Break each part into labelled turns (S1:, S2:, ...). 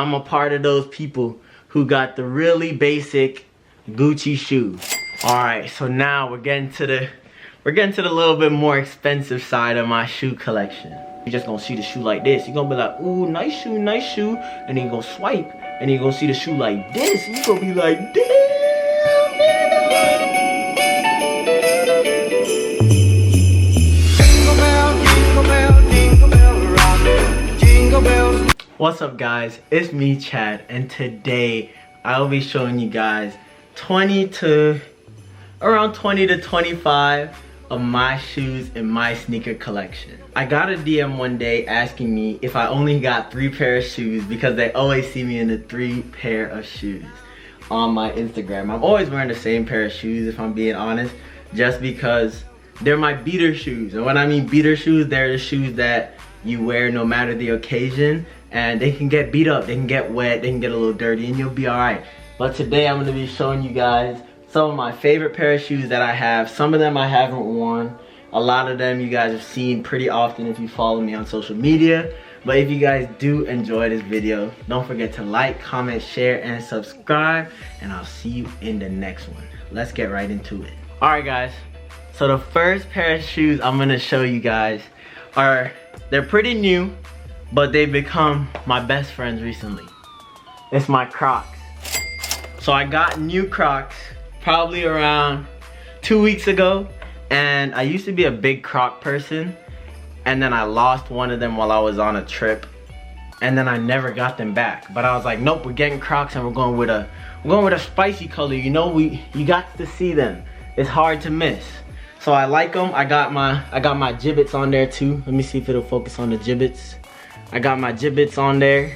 S1: I'm a part of those people who got the really basic Gucci shoe. Alright, so now we're getting to the little bit more expensive side of my shoe collection. You're just gonna see the shoe like this. You're gonna be like, ooh, nice shoe, nice shoe. And then you're gonna swipe, and you're gonna see the shoe like this. And you're gonna be like, damn. What's up guys, it's me Chad, and today I'll be showing you guys around 20 to 25 of my shoes in my sneaker collection. I got a DM one day asking me if I only got 3 pair of shoes because they always see me in the 3 pair of shoes on my Instagram. I'm always wearing the same pair of shoes if I'm being honest, just because they're my beater shoes. And when I mean beater shoes, they're the shoes that you wear no matter the occasion, and they can get beat up, they can get wet, they can get a little dirty, and you'll be alright. But today I'm going to be showing you guys some of my favorite pair of shoes that I have. Some of them I haven't worn. A lot of them you guys have seen pretty often if you follow me on social media. But if you guys do enjoy this video, don't forget to like, comment, share, and subscribe. And I'll see you in the next one. Let's get right into it. Alright guys, so the first pair of shoes I'm going to show you guys they're pretty new, but they've become my best friends recently. It's my Crocs. So I got new Crocs probably around 2 weeks ago, and I used to be a big Croc person, and then I lost one of them while I was on a trip, and then I never got them back. But I was like, nope, we're getting Crocs and we're going with a spicy color. You know, you got to see them. It's hard to miss. So I like them. I got my Jibbits on there too. Let me see if it'll focus on the Jibbits. I got my Jibbits on there.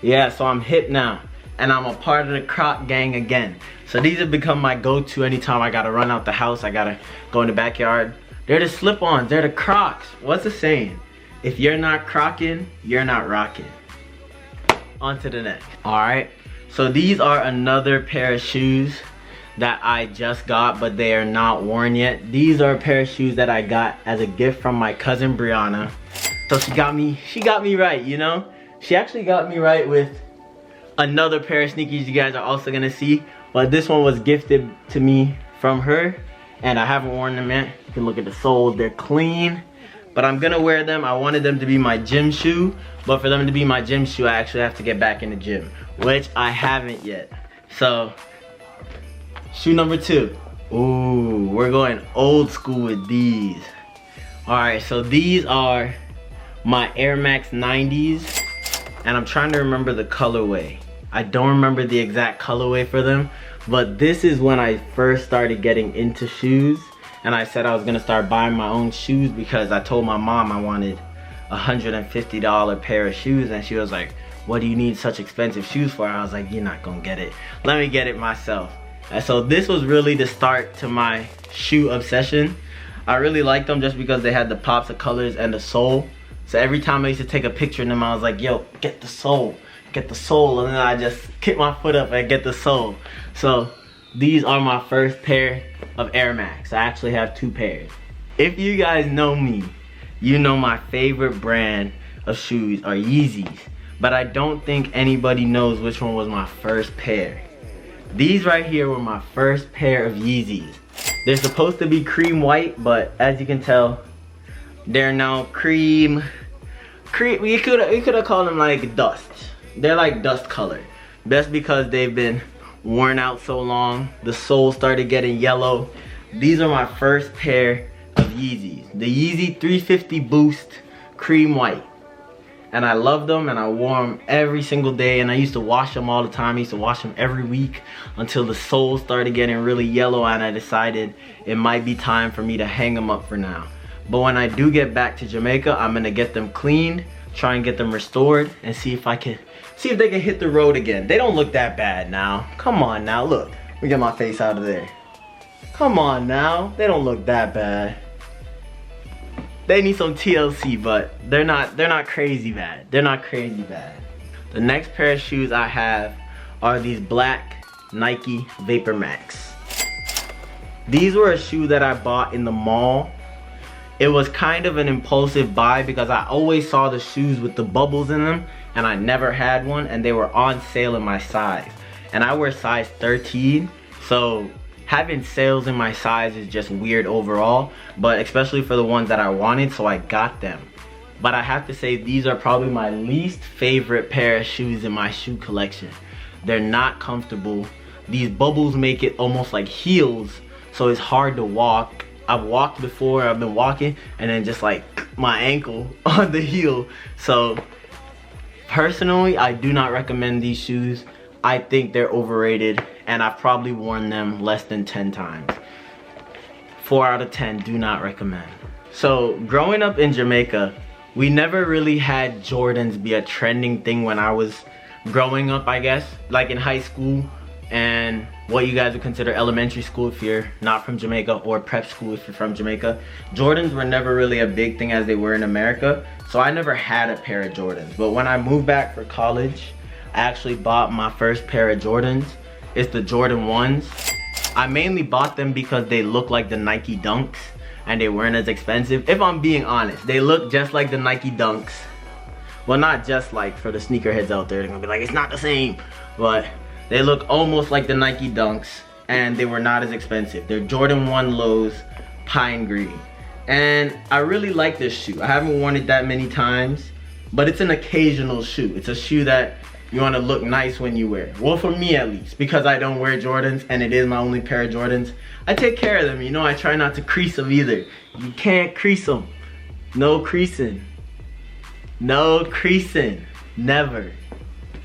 S1: Yeah, so I'm hip now. And I'm a part of the Croc gang again. So these have become my go-to anytime I gotta run out the house. I gotta go in the backyard. They're the slip-ons. They're the Crocs. What's the saying? If you're not crocking, you're not rocking. On to the next. Alright. So these are another pair of shoes that I just got, but they are not worn yet. These are a pair of shoes that I got as a gift from my cousin Brianna. So she got me right, you know? She actually got me right with another pair of sneakers you guys are also gonna see, but this one was gifted to me from her, and I haven't worn them yet. You can look at the soles, they're clean, but I'm gonna wear them. I wanted them to be my gym shoe, but for them to be my gym shoe, I actually have to get back in the gym, which I haven't yet. So, shoe number 2. Ooh, we're going old school with these. Alright, so these are my Air Max 90s, and I'm trying to remember the colorway. I don't remember the exact colorway for them, but this is when I first started getting into shoes, and I said I was gonna start buying my own shoes because I told my mom I wanted a $150 pair of shoes, and she was like, what do you need such expensive shoes for? I was like, you're not gonna get it. Let me get it myself. And so this was really the start to my shoe obsession. I really liked them just because they had the pops of colors and the sole. So every time I used to take a picture of them, I was like, yo, get the sole, get the sole. And then I just kick my foot up and get the sole. So these are my first pair of Air Max. I actually have 2 pairs. If you guys know me, you know my favorite brand of shoes are Yeezys. But I don't think anybody knows which one was my first pair. These right here were my first pair of Yeezys. They're supposed to be cream white, but as you can tell, they're now cream. We could have called them like dust. They're like dust color. That's because they've been worn out so long. The sole started getting yellow. These are my first pair of Yeezys. The Yeezy 350 Boost cream white. And I loved them, and I wore them every single day, and I used to wash them all the time. I used to wash them every week until the soles started getting really yellow, and I decided it might be time for me to hang them up for now. But when I do get back to Jamaica, I'm gonna get them cleaned, try and get them restored, and see if they can hit the road again. They don't look that bad now. Come on now, look. Let me get my face out of there. Come on now, they don't look that bad. They need some TLC, but they're not crazy bad. They're not crazy bad. The next pair of shoes I have are these black Nike Vapor Max. These were a shoe that I bought in the mall. It was kind of an impulsive buy because I always saw the shoes with the bubbles in them, and I never had one, and they were on sale in my size. And I wear size 13, so having sales in my size is just weird overall, but especially for the ones that I wanted, so I got them. But I have to say, these are probably my least favorite pair of shoes in my shoe collection. They're not comfortable. These bubbles make it almost like heels, so it's hard to walk. I've walked before, I've been walking, and then just like my ankle on the heel. So personally, I do not recommend these shoes. I think they're overrated, and I've probably worn them less than 10 times. 4 out of 10, do not recommend. So growing up in Jamaica, we never really had Jordans be a trending thing when I was growing up, I guess. Like in high school and what you guys would consider elementary school if you're not from Jamaica, or prep school if you're from Jamaica. Jordans were never really a big thing as they were in America, so I never had a pair of Jordans. But when I moved back for college, I actually bought my first pair of Jordans. It's the Jordan 1s. I mainly bought them because they look like the Nike Dunks and they weren't as expensive. If I'm being honest, they look just like the Nike Dunks. Well, not just like, for the sneakerheads out there, they're gonna be like, it's not the same. But they look almost like the Nike Dunks, and they were not as expensive. They're Jordan 1 lows, pine green. And I really like this shoe. I haven't worn it that many times, but it's an occasional shoe. It's a shoe that you want to look nice when you wear it. Well, for me at least, because I don't wear Jordans and it is my only pair of Jordans, I take care of them. You know, I try not to crease them either. You can't crease them. No creasing. No creasing. Never.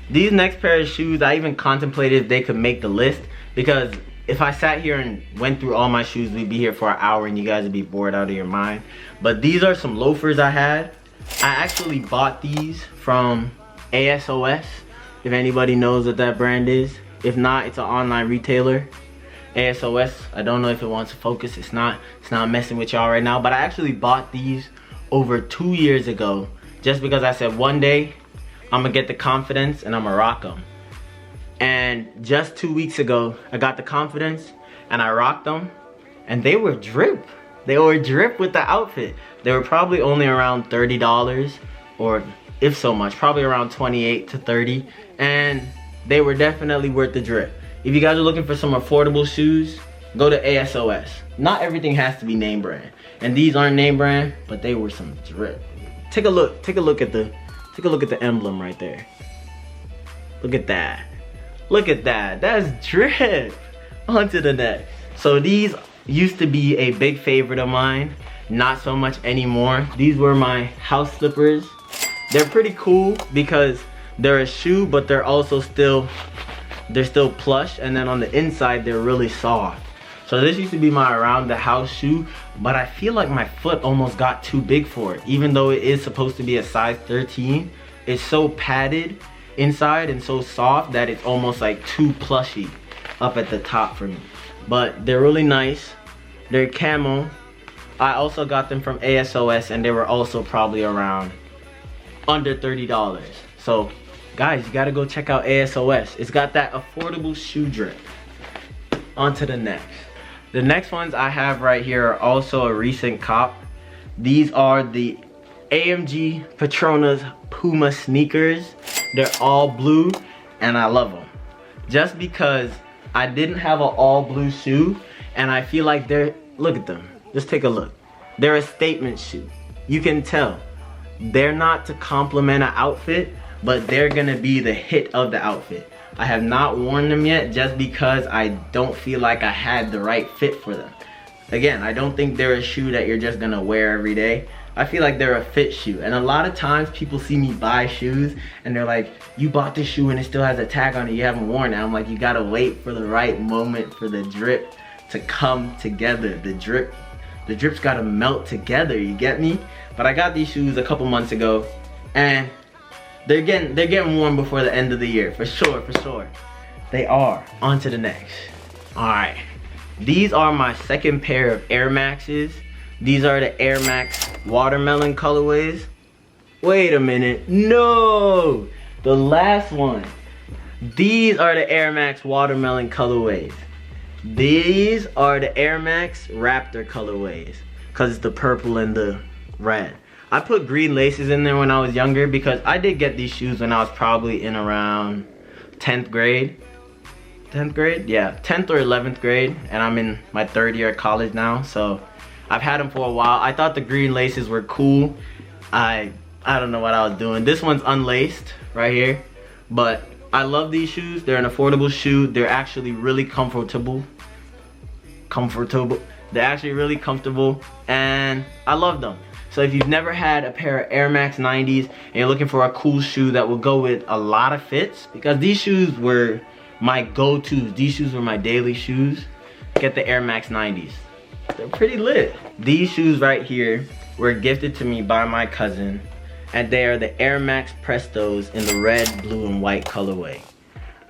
S1: These next pair of shoes, I even contemplated if they could make the list, because if I sat here and went through all my shoes, we'd be here for an hour and you guys would be bored out of your mind. But these are some loafers I had. I actually bought these from ASOS, if anybody knows what that brand is. If not, it's an online retailer. ASOS, I don't know if it wants to focus. It's not messing with y'all right now. But I actually bought these over 2 years ago, just because I said one day I'm gonna get the confidence and I'm gonna rock them. And just 2 weeks ago, I got the confidence and I rocked them, and they were drip. They were drip with the outfit. They were probably only around $30, or if so much, probably around 28 to 30, and they were definitely worth the drip. If you guys are looking for some affordable shoes, go to ASOS. Not everything has to be name brand, and these aren't name brand, but they were some drip. Take a look at the emblem right there. Look at that. Look at that. That's drip. On to the next. So these used to be a big favorite of mine. Not so much anymore. These were my house slippers. They're pretty cool because they're a shoe, but they're also still plush, and then on the inside they're really soft. So this used to be my around the house shoe, but I feel like my foot almost got too big for it. Even though it is supposed to be a size 13, it's so padded inside and so soft that it's almost like too plushy up at the top for me. But they're really nice. They're camo. I also got them from ASOS, and they were also probably around under $30. So guys, you gotta go check out ASOS. It's got that affordable shoe drip. On to the next. The next ones I have right here are also a recent cop. These are the AMG Petronas Puma sneakers. They're all blue, and I love them. Just because I didn't have an all blue shoe, and I feel like they're, look at them. Just take a look. They're a statement shoe. You can tell. They're not to complement an outfit, but they're gonna be the hit of the outfit. I have not worn them yet just because I don't feel like I had the right fit for them. Again, I don't think they're a shoe that you're just gonna wear every day. I feel like they're a fit shoe. And a lot of times people see me buy shoes and they're like, you bought this shoe and it still has a tag on it, you haven't worn it. I'm like, you gotta wait for the right moment for the drip to come together. The drip's gotta melt together, you get me? But I got these shoes a couple months ago, and they're getting worn before the end of the year, for sure, for sure. They are. On to the next. All right, these are my second pair of Air Maxes. These are the Air Max watermelon colorways. Wait a minute, no, the last one. These are the Air Max watermelon colorways. These are the Air Max Raptor colorways, because it's the purple and the red. I put green laces in there when I was younger because I did get these shoes when I was probably in around 10th grade. 10th grade? Yeah, 10th or 11th grade, and I'm in my 3rd year of college now, so I've had them for a while. I thought the green laces were cool. I don't know what I was doing. This one's unlaced right here, but I love these shoes. They're an affordable shoe. They're actually really comfortable. They're actually really comfortable, and I love them. So if you've never had a pair of Air Max 90s and you're looking for a cool shoe that will go with a lot of fits, because these shoes were my go-tos. These shoes were my daily shoes. Get the Air Max 90s. They're pretty lit. These shoes right here were gifted to me by my cousin, and they are the Air Max Prestos in the red, blue, and white colorway.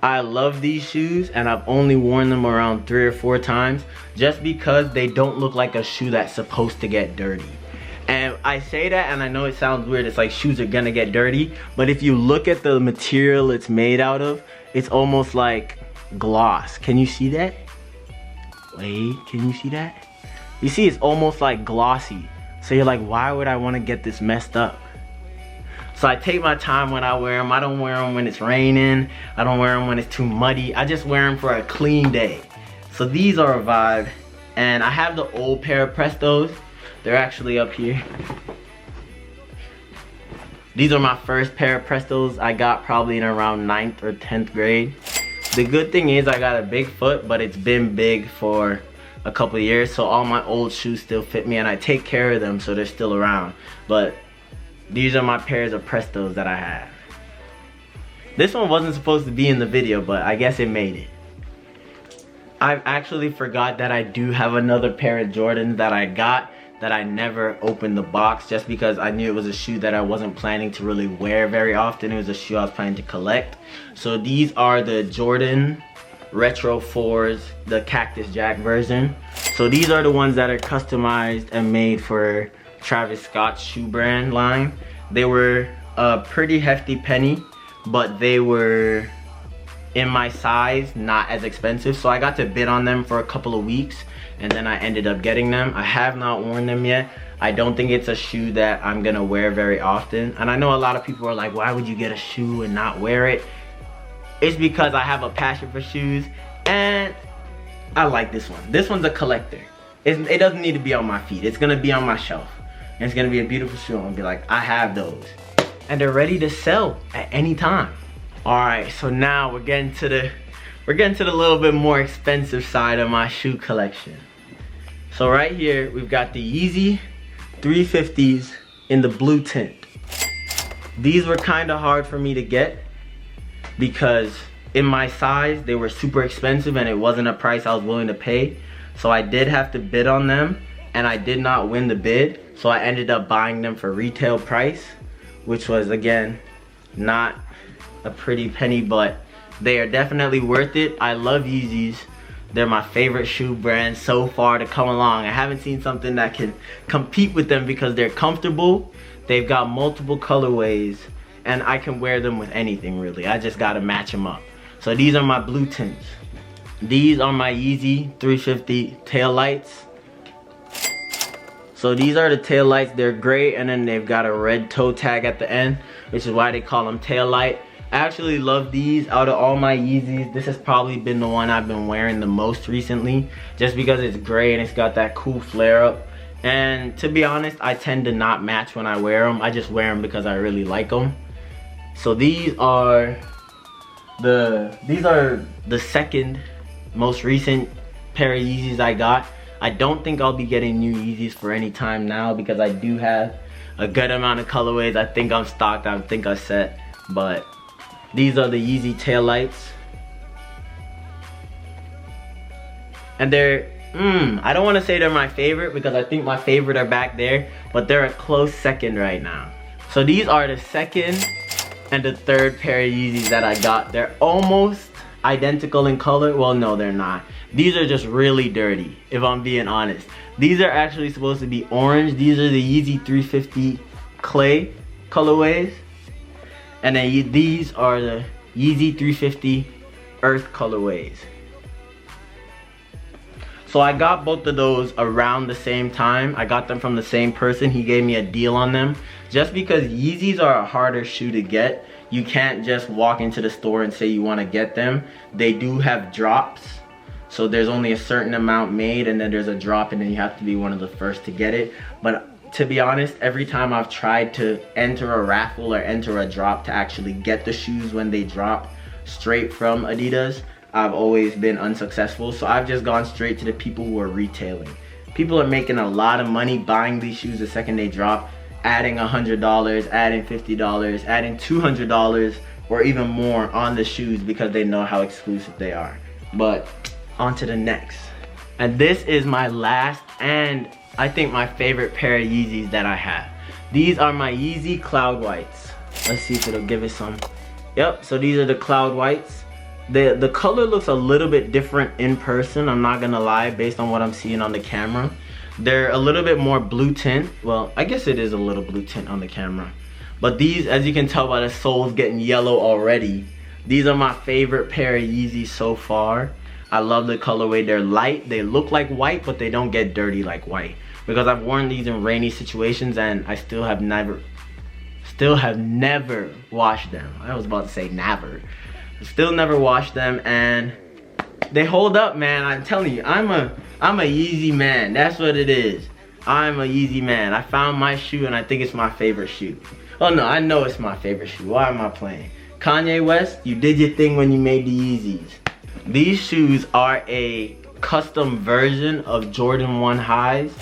S1: I love these shoes, and I've only worn them around 3 or 4 times just because they don't look like a shoe that's supposed to get dirty. And I say that, and I know it sounds weird, it's like shoes are gonna get dirty, but if you look at the material it's made out of, it's almost like gloss. Can you see that? Wait, can you see that? You see, it's almost like glossy. So you're like, why would I wanna get this messed up? So I take my time when I wear them. I don't wear them when it's raining. I don't wear them when it's too muddy. I just wear them for a clean day. So these are a vibe. And I have the old pair of Prestos. They're actually up here. These are my first pair of Prestos I got probably in around 9th or 10th grade. The good thing is I got a big foot, but it's been big for a couple of years, so all my old shoes still fit me, and I take care of them so they're still around. But these are my pairs of Prestos that I have. This one wasn't supposed to be in the video, but I guess it made it. I actually forgot that I do have another pair of Jordans that I got that I never opened the box just because I knew it was a shoe that I wasn't planning to really wear very often. It was a shoe I was planning to collect. So these are the Jordan Retro 4s, the Cactus Jack version. So these are the ones that are customized and made for Travis Scott's shoe brand line. They were a pretty hefty penny, but they were in my size, not as expensive. So I got to bid on them for a couple of weeks, and then I ended up getting them. I have not worn them yet. I don't think it's a shoe that I'm gonna wear very often. And I know a lot of people are like, why would you get a shoe and not wear it? It's because I have a passion for shoes, and I like this one. This one's a collector. It doesn't need to be on my feet. It's gonna be on my shelf. And it's gonna be a beautiful shoe. I'm gonna be like, I have those. And they're ready to sell at any time. All right, so now we're getting to the little bit more expensive side of my shoe collection. So right here, we've got the Yeezy 350s in the blue tint. These were kind of hard for me to get because in my size, they were super expensive and it wasn't a price I was willing to pay. So I did have to bid on them, and I did not win the bid. So I ended up buying them for retail price, which was, again, not a pretty penny, but they are definitely worth it. I love Yeezys. They're my favorite shoe brand so far to come along. I haven't seen something that can compete with them because they're comfortable. They've got multiple colorways, and I can wear them with anything really. I just gotta match them up. So these are my blue tints. These are my Yeezy 350 tail lights. So these are the tail lights. They're gray, and then they've got a red toe tag at the end, which is why they call them tail light. I actually love these. Out of all my Yeezys, this has probably been the one I've been wearing the most recently, just because it's gray and it's got that cool flare up. And to be honest, I tend to not match when I wear them. I just wear them because I really like them. So these are the second most recent pair of Yeezys I got. I don't think I'll be getting new Yeezys for any time now because I do have a good amount of colorways. I think I'm stocked, I think I'm set. But these are the Yeezy tail lights. And they're, I don't want to say they're my favorite because I think my favorite are back there, but they're a close second right now. So these are the second and the third pair of Yeezys that I got. They're almost identical in color. Well, no, they're not. These are just really dirty, if I'm being honest. These are actually supposed to be orange. These are the Yeezy 350 clay colorways. And then these are the Yeezy 350 earth colorways. So I got both of those around the same time. I got them from the same person. He gave me a deal on them. Just because Yeezys are a harder shoe to get, you can't just walk into the store and say you want to get them. They do have drops. So there's only a certain amount made, and then there's a drop, and then you have to be one of the first to get it. But to be honest, every time I've tried to enter a raffle or enter a drop to actually get the shoes when they drop straight from Adidas, I've always been unsuccessful. So I've just gone straight to the people who are retailing. People are making a lot of money buying these shoes the second they drop, adding $100, adding $50, adding $200 or even more on the shoes because they know how exclusive they are. But on to the next. And this is my last and I think my favorite pair of Yeezys that I have. These are my Yeezy Cloud Whites. Let's see if it'll give it some. Yep, so these are the Cloud Whites. The color looks a little bit different in person, I'm not gonna lie, based on what I'm seeing on the camera. They're a little bit more blue tint. Well, I guess it is a little blue tint on the camera. But these, as you can tell by the soles getting yellow already, these are my favorite pair of Yeezys so far. I love the colorway. They're light, they look like white, but they don't get dirty like white. Because I've worn these in rainy situations and I still have never washed them. I was about to say never. Still never washed them, and they hold up, man. I'm telling you, I'm a Yeezy man. That's what it is. I'm a Yeezy man. I found my shoe and I think it's my favorite shoe. Oh no, I know it's my favorite shoe. Why am I playing? Kanye West, you did your thing when you made the Yeezys. These shoes are a custom version of Jordan 1 highs.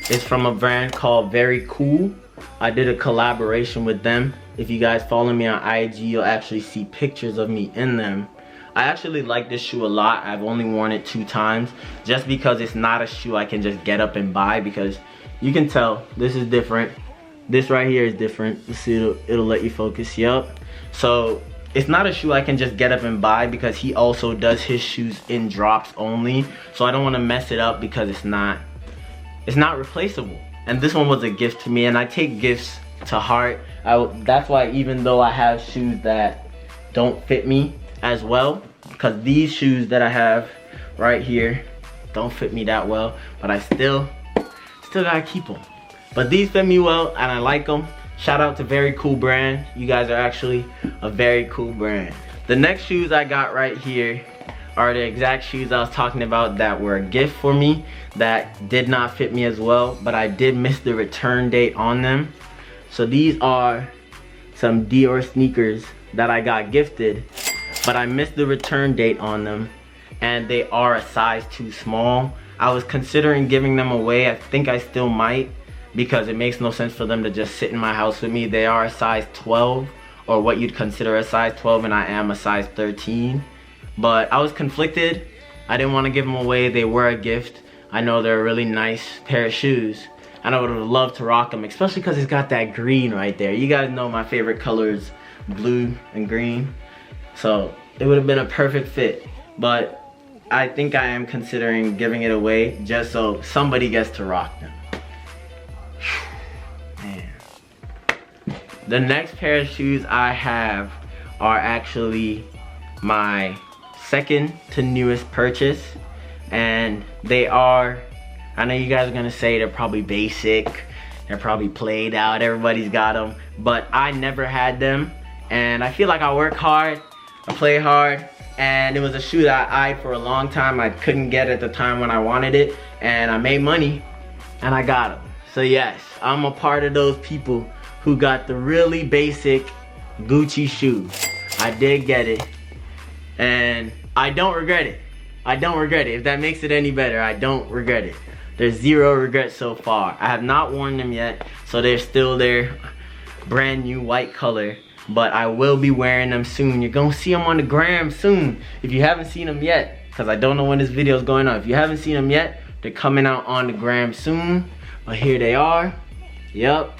S1: It's from a brand called Very Cool. I did a collaboration with them. If you guys follow me on IG, you'll actually see pictures of me in them. I actually like this shoe a lot. I've only worn it 2 times just because it's not a shoe I can just get up and buy, because you can tell this is different. This right here is different. Let's see, it'll let you focus. Yup. So it's not a shoe I can just get up and buy because he also does his shoes in drops only. So I don't want to mess it up because it's not replaceable. And this one was a gift to me, and I take gifts to heart. That's why even though I have shoes that don't fit me as well, because these shoes that I have right here don't fit me that well, but I still gotta keep them. But these fit me well and I like them. Shout out to Very Cool brand. You guys are actually a very cool brand. The next shoes I got right here are the exact shoes I was talking about that were a gift for me that did not fit me as well, but I did miss the return date on them. So these are some Dior sneakers that I got gifted, but I missed the return date on them, and they are a size too small. I was considering giving them away. I think I still might, because it makes no sense for them to just sit in my house with me. They are a size 12, or what you'd consider a size 12, and I am a size 13. But I was conflicted. I didn't want to give them away. They were a gift. I know they're a really nice pair of shoes, and I would have loved to rock them, especially because it's got that green right there. You guys know my favorite color is blue and green, so it would have been a perfect fit. But I think I am considering giving it away just so somebody gets to rock them. Man. The next pair of shoes I have are actually my second to newest purchase, and they are, I know you guys are gonna say they're probably basic, they're probably played out, everybody's got them, but I never had them, and I feel like I work hard, I play hard, and it was a shoe that I eyed for a long time. I couldn't get it at the time when I wanted it, and I made money and I got them. So yes, I'm a part of those people who got the really basic Gucci shoe. I did get it, and I don't regret it. I don't regret it. If that makes it any better, I don't regret it. There's zero regrets so far. I have not worn them yet, so they're still their brand new white color, but I will be wearing them soon. You're gonna see them on the gram soon. If you haven't seen them yet, because I don't know when this video is going on. If you haven't seen them yet, they're coming out on the gram soon. But here they are. Yep.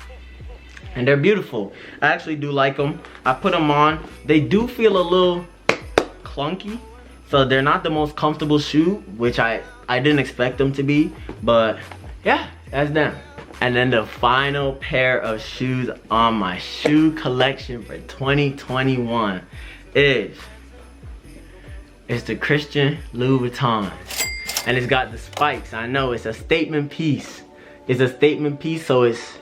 S1: And they're beautiful. I actually do like them. I put them on. They do feel a little clunky. So they're not the most comfortable shoe, which I didn't expect them to be. But yeah, that's them. And then the final pair of shoes on my shoe collection for 2021 is the Christian Louis Vuittons. and it's got the spikes. I know it's a statement piece. It's a statement piece, so it's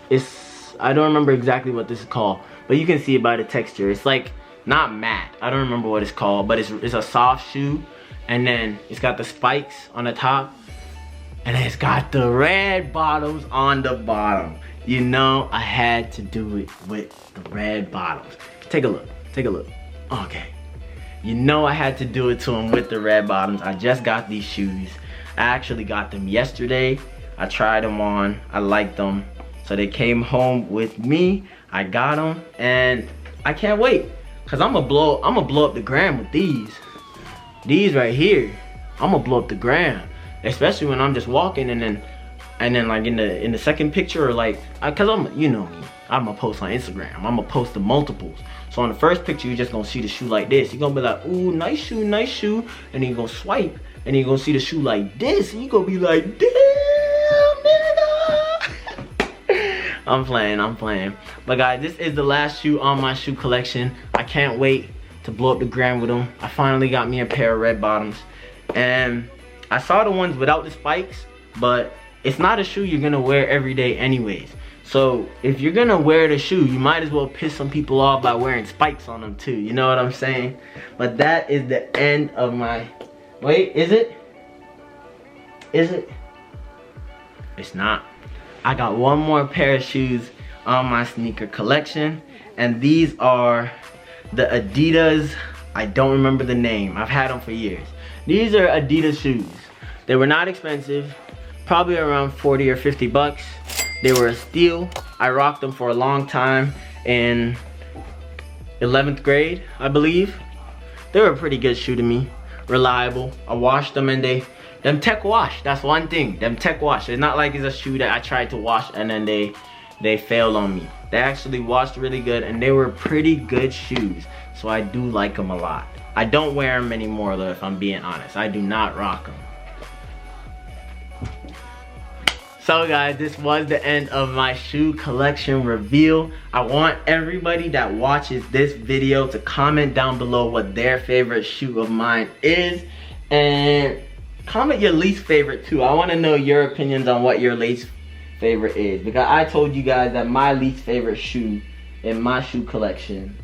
S1: I don't remember exactly what this is called, but you can see it by the texture. It's like not matte. I don't remember what it's called, but it's a soft shoe, and then it's got the spikes on the top, and then it's got the red bottoms on the bottom. You know, I had to do it with the red bottoms. Take a look. Take a look. Okay. You know I had to do it to them with the red bottoms. I just got these shoes. I actually got them yesterday. I tried them on. I liked them. So they came home with me. I got them, and I can't wait, cause I'm gonna blow up the gram with these. These right here. I'm gonna blow up the gram, especially when I'm just walking, and then like in the second picture, or like, cause you know me, I'm gonna post on Instagram. I'm gonna post the multiples. So on the first picture, you're just gonna see the shoe like this. You're gonna be like, ooh, nice shoe, nice shoe. And then you're gonna swipe, and then you're gonna see the shoe like this, and you're gonna be like, damn, nigga. I'm playing. But guys, this is the last shoe on my shoe collection. I can't wait to blow up the gram with them. I finally got me a pair of red bottoms. And I saw the ones without the spikes, but it's not a shoe you're gonna wear every day anyways. So if you're gonna wear the shoe, you might as well piss some people off by wearing spikes on them too. You know what I'm saying? But that is the end of my, wait, is it? Is it? It's not. I got one more pair of shoes on my sneaker collection, and these are the Adidas, I don't remember the name. I've had them for years. These are Adidas shoes. They were not expensive, probably around 40 or 50 bucks. They were a steal. I rocked them for a long time in 11th grade, I believe. They were a pretty good shoe to me. Reliable. I washed them, and them tech wash. That's one thing. Them tech wash. It's not like it's a shoe that I tried to wash and then they failed on me. They actually washed really good, and they were pretty good shoes. So I do like them a lot. I don't wear them anymore though, if I'm being honest. I do not rock them. So guys, this was the end of my shoe collection reveal. I want everybody that watches this video to comment down below what their favorite shoe of mine is, and comment your least favorite too. I want to know your opinions on what your least favorite is, because I told you guys that my least favorite shoe in my shoe collection,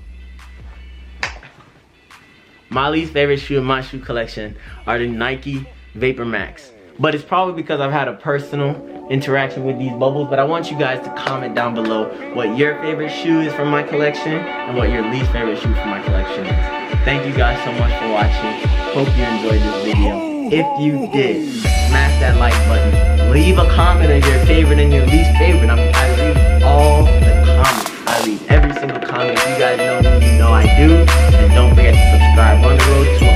S1: are the Nike Vapor Max. But it's probably because I've had a personal interaction with these bubbles. But I want you guys to comment down below what your favorite shoe is from my collection and what your least favorite shoe from my collection is. Thank you guys so much for watching. Hope you enjoyed this video. If you did, smash that like button. Leave a comment of your favorite and your least favorite. I read all the comments. I read every single comment. If you guys know me, you know I do. And don't forget to subscribe. On the road to